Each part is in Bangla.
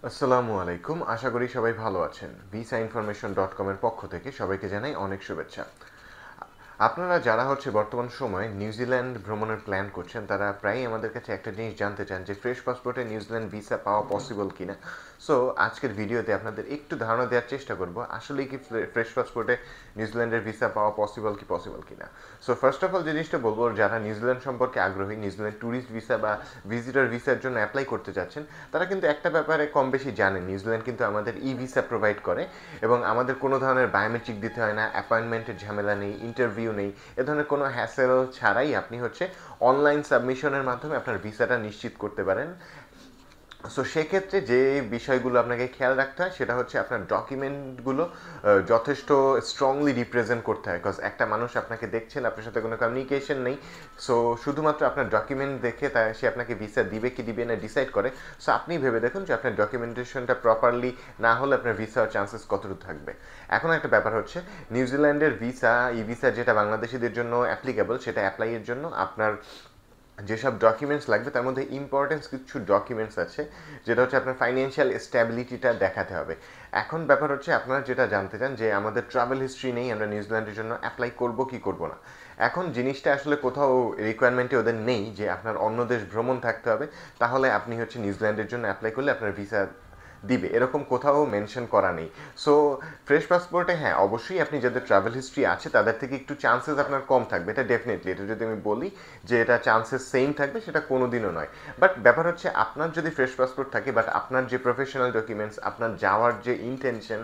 আসসালামু আলাইকুম। আশা করি সবাই ভালো আছেন। visainformation.com এর পক্ষ থেকে সবাইকে জানাই অনেক শুভেচ্ছা। আপনারা যারা বর্তমান সময়ে নিউজিল্যান্ড ভ্রমণের প্ল্যান করছেন তারা প্রায়ই আমাদের কাছে একটা জিনিস জানতে চান যে ফ্রেশ পাসপোর্টে নিউজিল্যান্ড ভিসা পাওয়া পসিবল কিনা। সো আজকের ভিডিওতে আপনাদের একটু ধারণা দেওয়ার চেষ্টা করব আসলে কি ফ্রেশ পাসপোর্টে নিউজিল্যান্ডের ভিসা পাওয়া পসিবল কিনা। সো ফার্স্ট অফ অল যে জিনিসটা বলবো, যারা নিউজিল্যান্ড সম্পর্কে আগ্রহী, নিউজিল্যান্ড ট্যুরিস্ট ভিসা বা ভিজিটর ভিসার জন্য অ্যাপ্লাই করতে যাচ্ছেন, তারা কিন্তু একটা ব্যাপারে কম বেশি জানেন, নিউজিল্যান্ড কিন্তু আমাদের ই ভিসা প্রোভাইড করে এবং আমাদের কোনো ধরনের বায়োমেট্রিক দিতে হয় না, অ্যাপয়েন্টমেন্টের ঝামেলা নেই, ইন্টারভিউ নেই, এ ধরনের কোনো হ্যাসেল ছাড়াই আপনি অনলাইন সাবমিশনের মাধ্যমে আপনার ভিসাটা নিশ্চিত করতে পারেন। সো সেক্ষেত্রে যে বিষয়গুলো আপনাকে খেয়াল রাখতে হয় সেটা হচ্ছে আপনার ডকুমেন্টগুলো যথেষ্ট স্ট্রংলি রিপ্রেজেন্ট করতে হয়, বিকজ একটা মানুষ আপনাকে দেখছেন, আপনার সাথে কোনো কমিউনিকেশন নেই। সো শুধুমাত্র আপনার ডকুমেন্ট দেখে সে আপনাকে ভিসা দিবে কি দিবে না ডিসাইড করে। সো আপনি ভেবে দেখুন যে আপনার ডকুমেন্টেশনটা প্রপারলি না হলে আপনার ভিসার চান্সেস কতটুকু থাকবে। এখন একটা ব্যাপার হচ্ছে, নিউজিল্যান্ডের ভিসা, ই ভিসা যেটা বাংলাদেশিদের জন্য অ্যাপ্লিকেবল, সেটা অ্যাপ্লাইয়ের জন্য আপনার যেসব ডকুমেন্টস লাগবে তার মধ্যে ইম্পর্টেন্স কিছু ডকুমেন্টস আছে, যেটা হচ্ছে আপনার ফাইন্যান্সিয়াল স্ট্যাবিলিটিটা দেখাতে হবে। এখন ব্যাপার হচ্ছে, আপনারা যেটা জানতে চান যে আমাদের ট্রাভেল হিস্ট্রি নেই, আমরা নিউজিল্যান্ডের জন্য অ্যাপ্লাই করব কি করব না। এখন জিনিসটা আসলে কোথাও রিকোয়ারমেন্টে ওদের নেই যে আপনার অন্য দেশ ভ্রমণ থাকতে হবে, তাহলে আপনি নিউজিল্যান্ডের জন্য অ্যাপ্লাই করলে আপনার ভিসা দিবে, এরকম কোথাও মেনশন করা নেই। সো ফ্রেশ পাসপোর্টে হ্যাঁ অবশ্যই আপনি যাদের ট্রাভেল হিস্ট্রি আছে তাদের থেকে একটু চান্সেস আপনার কম থাকবে, এটা ডেফিনেটলি। এটা যদি আমি বলি যে এটা চান্সেস সেম থাকবে, সেটা কোনো দিনও নয়। বাট ব্যাপার হচ্ছে, আপনার যদি ফ্রেশ পাসপোর্ট থাকে বাট আপনার যে প্রফেশনাল ডকুমেন্টস, আপনার যাওয়ার যে ইন্টেনশন,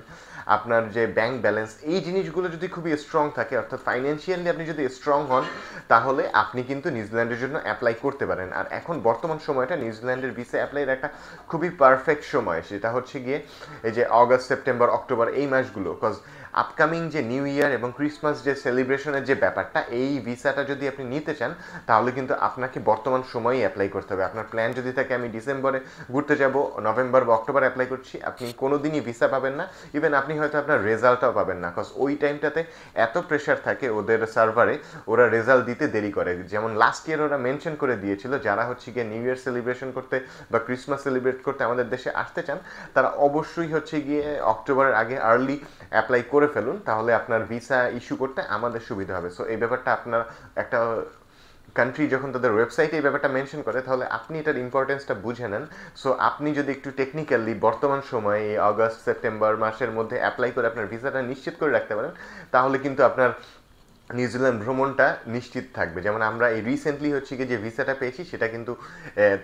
আপনার যে ব্যাংক ব্যালেন্স, এই জিনিসগুলো যদি খুবই স্ট্রং থাকে, অর্থাৎ ফাইন্যান্সিয়ালি আপনি যদি স্ট্রং হন, তাহলে আপনি কিন্তু নিউজিল্যান্ডের জন্য অ্যাপ্লাই করতে পারেন। আর এখন বর্তমান সময়টা নিউজিল্যান্ডের ভিসা অ্যাপ্লাইয়ের একটা খুবই পারফেক্ট সময়, সেটা হচ্ছে গিয়ে এই যে অগস্ট, সেপ্টেম্বর, অক্টোবর, এই মাসগুলো। বিকজ আপকামিং যে নিউ ইয়ার এবং ক্রিসমাস যে সেলিব্রেশনের যে ব্যাপারটা, এই ভিসাটা যদি আপনি নিতে চান তাহলে কিন্তু আপনাকে বর্তমান সময়েই অ্যাপ্লাই করতে হবে। আপনার প্ল্যান যদি থাকে আমি ডিসেম্বরে ঘুরতে যাব, নভেম্বর বা অক্টোবর অ্যাপ্লাই করছি, আপনি কোনো দিনই ভিসা পাবেন না। ইভেন আপনি হয়তো আপনার রেজাল্টটাও পাবেন না, বিকজ ওই টাইমটাতে এত প্রেশার থাকে ওদের সার্ভারে, ওরা রেজাল্ট দিতে দেরি করে। যেমন লাস্ট ইয়ার ওরা মেনশন করে দিয়েছিল, যারা গিয়ে নিউ ইয়ার সেলিব্রেশন করতে বা ক্রিসমাস সেলিব্রেট করতে আমাদের দেশে আসতে চান, তারা অবশ্যই গিয়ে অক্টোবরের আগে আর্লি অ্যাপ্লাই করে ফেলুন, তাহলে আপনার ভিসা ইস্যু করতে আমাদের সুবিধা হবে। সো এই ব্যাপারটা আপনার একটা কান্ট্রি যখন তাদের ওয়েবসাইটে এই ব্যাপারটা মেনশন করে, তাহলে আপনি এটার ইম্পর্টেন্সটা বুঝে নেন। সো আপনি যদি একটু টেকনিক্যালি বর্তমান সময়ে এই অগস্ট সেপ্টেম্বর মাসের মধ্যে অ্যাপ্লাই করে আপনার ভিসাটা নিশ্চিত করে রাখতে পারেন, তাহলে কিন্তু আপনার নিউজিল্যান্ড ভ্রমণটা নিশ্চিত থাকবে। যেমন আমরা এই রিসেন্টলি যে ভিসাটা পেয়েছি, সেটা কিন্তু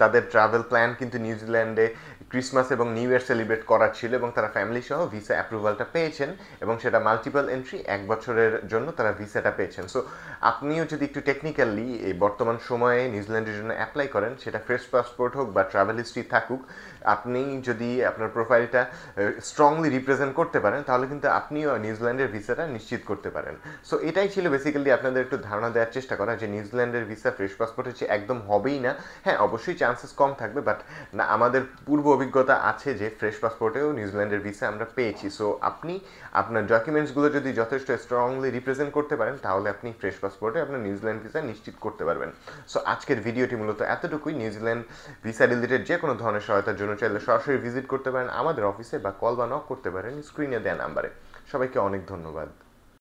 তাদের ট্রাভেল প্ল্যান কিন্তু নিউজিল্যান্ডে ক্রিসমাস এবং নিউ ইয়ার সেলিব্রেট করার ছিল, এবং তারা ফ্যামিলি সহ ভিসা অ্যাপ্রুভালটা পেয়েছেন, এবং সেটা মাল্টিপল এন্ট্রি 1 বছরের জন্য তারা ভিসাটা পেয়েছেন। সো আপনিও যদি একটু টেকনিক্যালি এই বর্তমান সময়ে নিউজিল্যান্ডের জন্য অ্যাপ্লাই করেন, সেটা ফ্রেশ পাসপোর্ট হোক বা ট্রাভেল হিস্ট্রি থাকুক, আপনি যদি আপনার প্রোফাইলটা স্ট্রংলি রিপ্রেজেন্ট করতে পারেন, তাহলে কিন্তু আপনিও নিউজিল্যান্ডের ভিসাটা নিশ্চিত করতে পারেন। সো এটাই ছিল বেসিক্যালি আপনাদের একটু ধারণা দেওয়ার চেষ্টা করা যে নিউজিল্যান্ডের ভিসা ফ্রেশ পাসপোর্ট একদম হবেই না। হ্যাঁ অবশ্যই চান্সেস কম থাকবে, বাট না, আমাদের পূর্ব অভিজ্ঞতা আছে যে ফ্রেশ পাসপোর্টেও নিউজিল্যান্ডের ভিসা আমরা পেয়েছি। সো আপনি আপনার ডকুমেন্টসগুলো যদি যথেষ্ট স্ট্রংলি রিপ্রেজেন্ট করতে পারেন, তাহলে আপনি ফ্রেশ পাসপোর্টে আপনার নিউজিল্যান্ড ভিসা নিশ্চিত করতে পারবেন। সো আজকের ভিডিওটি মূলত এতটুকুই। নিউজিল্যান্ড ভিসা রিলেটেড যে কোনো ধরনের সহায়তার জন্য চাইলে সরাসরি ভিজিট করতে পারেন আমাদের অফিসে, বা কল বা নক করতে পারেন স্ক্রিনে দেওয়া নাম্বারে। সবাইকে অনেক ধন্যবাদ।